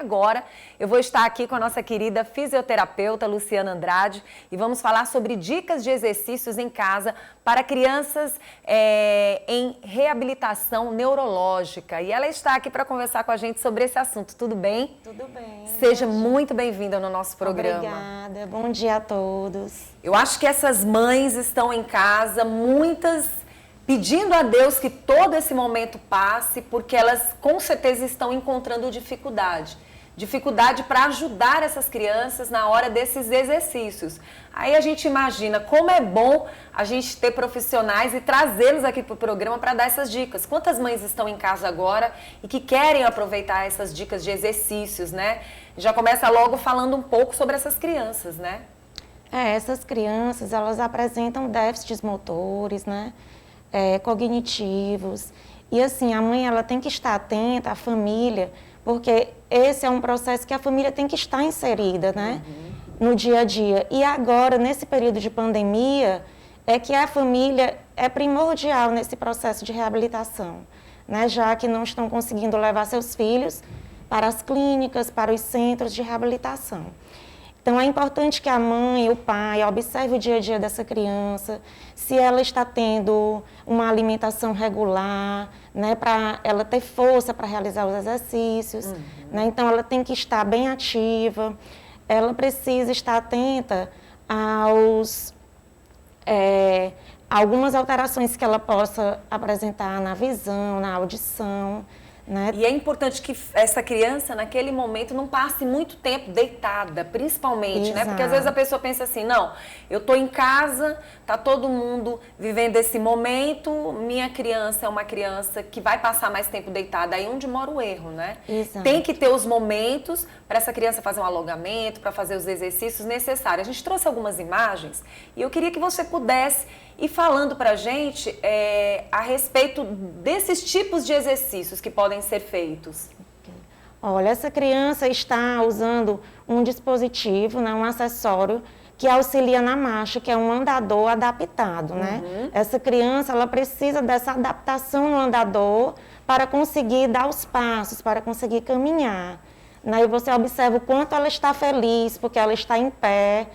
agora eu vou estar aqui com a nossa querida fisioterapeuta Luciana Andrade e vamos falar sobre dicas de exercícios em casa para crianças em reabilitação neurológica. E ela está aqui para conversar com a gente sobre esse assunto. Tudo bem? Tudo bem. Seja muito bem-vinda no nosso programa. Obrigada. Bom dia a todos. Eu acho que essas mães estão em casa, muitas pedindo a Deus que todo esse momento passe, porque elas com certeza estão encontrando dificuldade para ajudar essas crianças na hora desses exercícios. Aí a gente imagina como é bom a gente ter profissionais e trazê-los aqui para o programa para dar essas dicas. Quantas mães estão em casa agora e que querem aproveitar essas dicas de exercícios, né? Já começa logo falando um pouco sobre essas crianças, né? Essas crianças, elas apresentam déficits motores, né? Cognitivos. E assim, a mãe ela tem que estar atenta, a família, porque esse é um processo que a família tem que estar inserida, né? No dia a dia. E agora, nesse período de pandemia, é que a família é primordial nesse processo de reabilitação, né? Já que não estão conseguindo levar seus filhos para as clínicas, para os centros de reabilitação. Então, é importante que a mãe e o pai observem o dia a dia dessa criança, se ela está tendo uma alimentação regular, né, para ela ter força para realizar os exercícios. Né? Então, ela tem que estar bem ativa, ela precisa estar atenta aos algumas alterações que ela possa apresentar na visão, na audição. Né? E é importante que essa criança, naquele momento, não passe muito tempo deitada, principalmente, né? Porque às vezes a pessoa pensa assim, não, eu estou em casa, está todo mundo vivendo esse momento, minha criança é uma criança que vai passar mais tempo deitada, aí onde mora o erro, né? Exato. Tem que ter os momentos para essa criança fazer um alongamento, para fazer os exercícios necessários. A gente trouxe algumas imagens e eu queria que você pudesse ir falando para a gente a respeito desses tipos de exercícios que podem ser feitos. Olha, essa criança está usando um dispositivo, né, um acessório que auxilia na marcha, que é um andador adaptado, né? Essa criança, ela precisa dessa adaptação no andador para conseguir dar os passos, para conseguir caminhar. Né? E você observa o quanto ela está feliz, porque ela está em pé,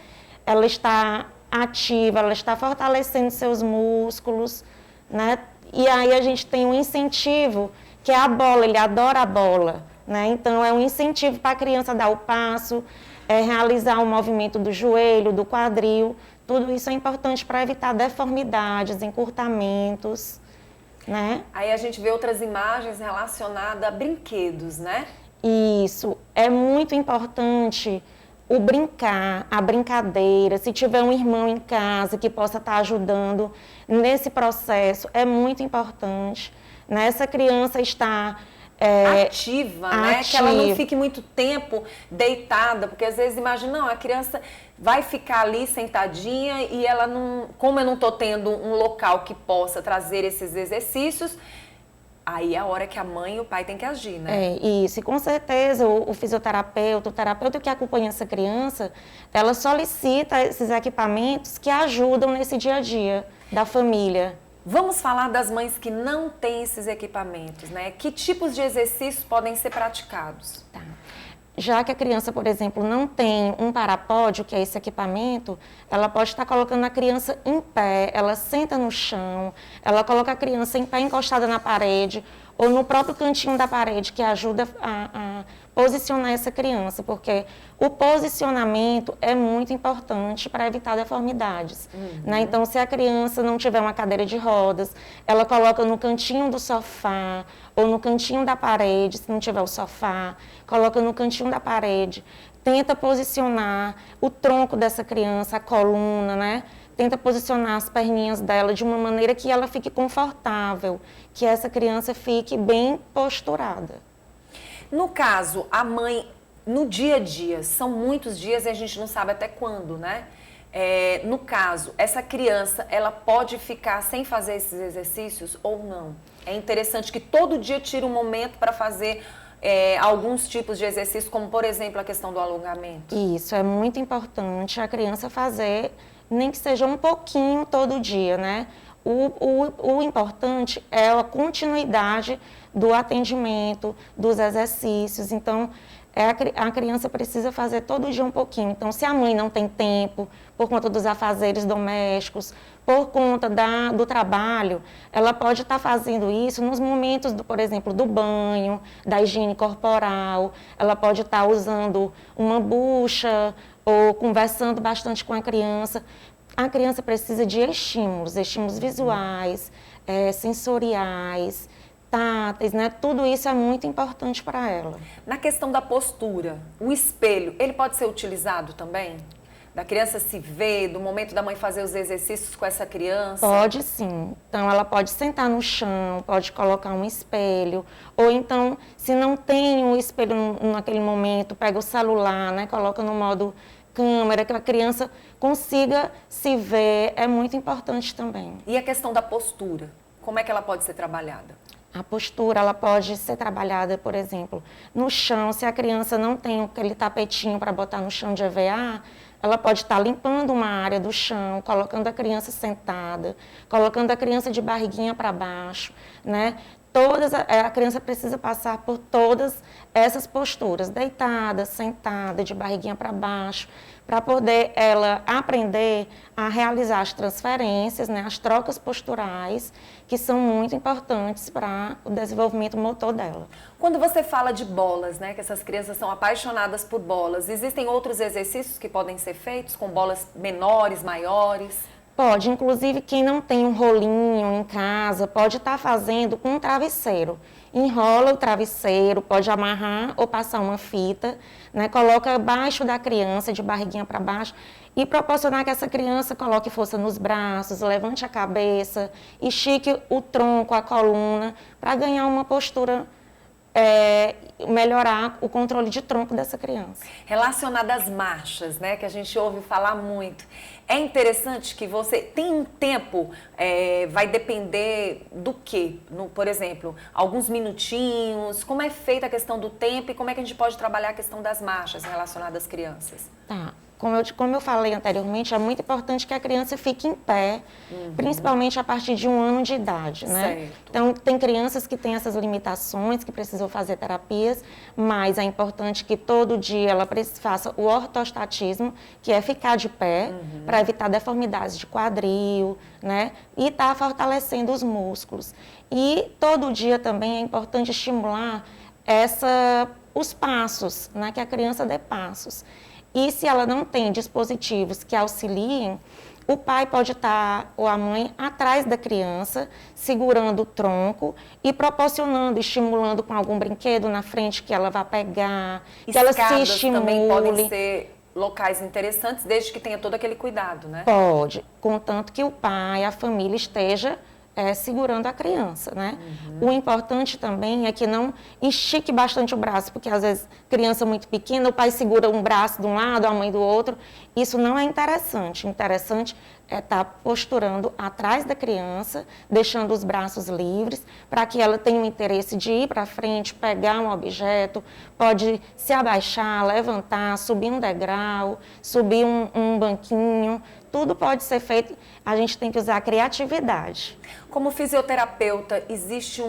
ela está ativa, ela está fortalecendo seus músculos, né? E aí a gente tem um incentivo, que é a bola, ele adora a bola, né? Então é um incentivo para a criança dar o passo, realizar o movimento do joelho, do quadril, tudo isso é importante para evitar deformidades, encurtamentos, né? Aí a gente vê outras imagens relacionadas a brinquedos, né? Isso, é muito importante o brincar, a brincadeira, se tiver um irmão em casa que possa estar ajudando nesse processo, é muito importante. Né? Essa criança está ativa, né? Que ela não fique muito tempo deitada, porque às vezes imagina, não, a criança vai ficar ali sentadinha e ela não, como eu não estou tendo um local que possa trazer esses exercícios, aí é a hora que a mãe e o pai têm que agir, né? Isso. E com certeza o fisioterapeuta, o terapeuta que acompanha essa criança, ela solicita esses equipamentos que ajudam nesse dia a dia da família. Vamos falar das mães que não têm esses equipamentos, né? Que tipos de exercícios podem ser praticados? Tá. Já que a criança, por exemplo, não tem um parapódio, que é esse equipamento, ela pode estar colocando a criança em pé, ela senta no chão, ela coloca a criança em pé encostada na parede ou no próprio cantinho da parede, que ajuda a posicionar essa criança, porque o posicionamento é muito importante para evitar deformidades. Né? Então, se a criança não tiver uma cadeira de rodas, ela coloca no cantinho do sofá ou no cantinho da parede, se não tiver o sofá, coloca no cantinho da parede, tenta posicionar o tronco dessa criança, a coluna, né? Tenta posicionar as perninhas dela de uma maneira que ela fique confortável, que essa criança fique bem posturada. No caso, a mãe, no dia a dia, são muitos dias e a gente não sabe até quando, né? No caso, essa criança, ela pode ficar sem fazer esses exercícios ou não? É interessante que todo dia tire um momento para fazer alguns tipos de exercícios, como, por exemplo, a questão do alongamento. Isso, é muito importante a criança fazer, nem que seja um pouquinho todo dia, né? O importante é a continuidade do atendimento, dos exercícios. Então, a criança precisa fazer todo dia um pouquinho. Então, se a mãe não tem tempo, por conta dos afazeres domésticos, por conta do trabalho, ela pode estar fazendo isso nos momentos, por exemplo, do banho, da higiene corporal, ela pode estar usando uma bucha ou conversando bastante com a criança. A criança precisa de estímulos visuais, sensoriais, táteis, né? Tudo isso é muito importante para ela. Na questão da postura, o espelho, ele pode ser utilizado também? Da criança se ver, do momento da mãe fazer os exercícios com essa criança? Pode sim. Então, ela pode sentar no chão, pode colocar um espelho, ou então, se não tem um espelho naquele momento, pega o celular, né? Coloca no modo câmera, que a criança consiga se ver, é muito importante também. E a questão da postura, como é que ela pode ser trabalhada? A postura, ela pode ser trabalhada, por exemplo, no chão. Se a criança não tem aquele tapetinho para botar no chão de EVA, ela pode estar limpando uma área do chão, colocando a criança sentada, colocando a criança de barriguinha para baixo, né? A criança precisa passar por todas essas posturas, deitada, sentada, de barriguinha para baixo, para poder ela aprender a realizar as transferências, né, as trocas posturais, que são muito importantes para o desenvolvimento motor dela. Quando você fala de bolas, né, que essas crianças são apaixonadas por bolas, existem outros exercícios que podem ser feitos com bolas menores, maiores? Pode, inclusive quem não tem um rolinho em casa, pode estar fazendo com um travesseiro. Enrola o travesseiro, pode amarrar ou passar uma fita, né? Coloca abaixo da criança, de barriguinha para baixo, e proporcionar que essa criança coloque força nos braços, levante a cabeça, estique o tronco, a coluna, para ganhar uma postura, melhorar o controle de tronco dessa criança. Relacionada às marchas, né, que a gente ouve falar muito. É interessante que você tem um tempo, vai depender do quê? Por exemplo, alguns minutinhos, como é feita a questão do tempo e como é que a gente pode trabalhar a questão das marchas relacionadas às crianças? Tá. Como eu falei anteriormente, é muito importante que a criança fique em pé, principalmente a partir de 1 ano de idade, né? Certo. Então, tem crianças que têm essas limitações, que precisam fazer terapias, mas é importante que todo dia ela faça o ortostatismo, que é ficar de pé, para evitar deformidades de quadril, né? E estar fortalecendo os músculos. E todo dia também é importante estimular os passos, né? Que a criança dê passos. E se ela não tem dispositivos que auxiliem, o pai pode estar, ou a mãe, atrás da criança, segurando o tronco e proporcionando, estimulando com algum brinquedo na frente que ela vá pegar, que ela se estimule. Também podem ser locais interessantes, desde que tenha todo aquele cuidado, né? Pode, contanto que o pai, a família esteja segurando a criança, né? O importante também é que não estique bastante o braço, porque às vezes criança muito pequena, o pai segura um braço de um lado, a mãe do outro. Isso não é interessante. O interessante é estar posturando atrás da criança, deixando os braços livres, para que ela tenha o interesse de ir para frente, pegar um objeto, pode se abaixar, levantar, subir um degrau, subir um banquinho. Tudo pode ser feito, a gente tem que usar a criatividade. Como fisioterapeuta, existe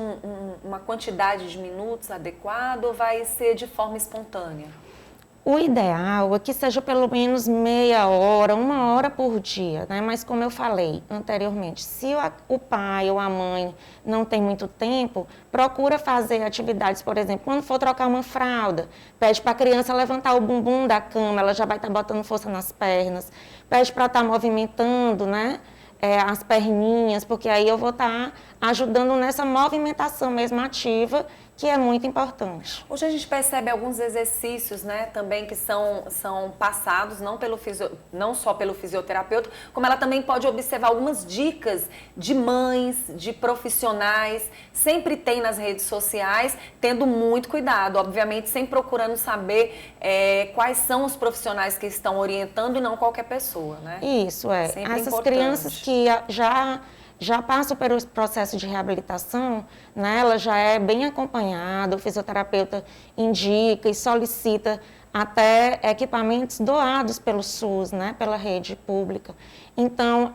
uma quantidade de minutos adequada ou vai ser de forma espontânea? O ideal é que seja pelo menos meia hora, 1 hora por dia, né? Mas como eu falei anteriormente, se o pai ou a mãe não tem muito tempo, procura fazer atividades, por exemplo, quando for trocar uma fralda, pede para a criança levantar o bumbum da cama, ela já vai estar botando força nas pernas, pede para estar movimentando, né? As perninhas, porque aí eu vou estar ajudando nessa movimentação mesmo ativa, que é muito importante. Hoje a gente percebe alguns exercícios, né, também que são passados não só pelo fisioterapeuta, como ela também pode observar algumas dicas de mães, de profissionais, sempre tem nas redes sociais, tendo muito cuidado, obviamente sempre procurando saber quais são os profissionais que estão orientando e não qualquer pessoa, né? Isso, Sempre essas importante. Crianças que já passam pelo processo de reabilitação, né, ela já é bem acompanhada, o fisioterapeuta indica e solicita até equipamentos doados pelo SUS, né, pela rede pública. Então,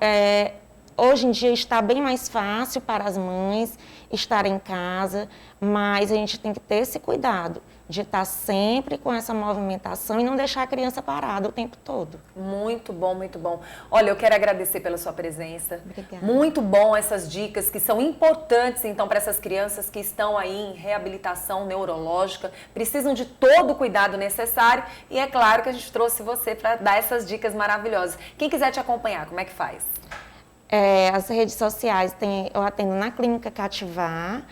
hoje em dia está bem mais fácil para as mães estarem em casa, mas a gente tem que ter esse cuidado de estar sempre com essa movimentação e não deixar a criança parada o tempo todo. Muito bom, muito bom. Olha, eu quero agradecer pela sua presença. Obrigada. Muito bom essas dicas que são importantes, então, para essas crianças que estão aí em reabilitação neurológica, precisam de todo o cuidado necessário e é claro que a gente trouxe você para dar essas dicas maravilhosas. Quem quiser te acompanhar, como é que faz? As redes sociais, eu atendo na Clínica Cativar.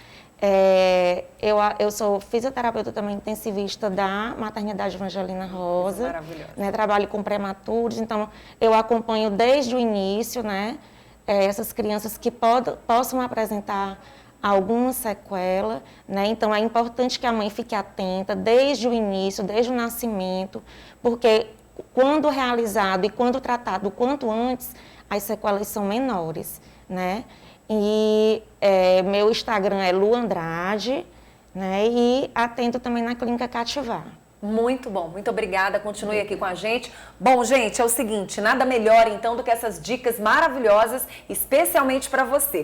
Eu sou fisioterapeuta também intensivista da Maternidade Evangelina Rosa. Maravilhoso. Né, trabalho com prematuros, então eu acompanho desde o início, né, essas crianças que possam apresentar alguma sequela, né, então é importante que a mãe fique atenta desde o início, desde o nascimento, porque quando realizado e quando tratado o quanto antes, as sequelas são menores, né? E meu Instagram é Lu Andrade, né? E atendo também na Clínica Cativar. Muito bom, muito obrigada, continue aqui com a gente. Bom, gente, é o seguinte, nada melhor então do que essas dicas maravilhosas, especialmente para você.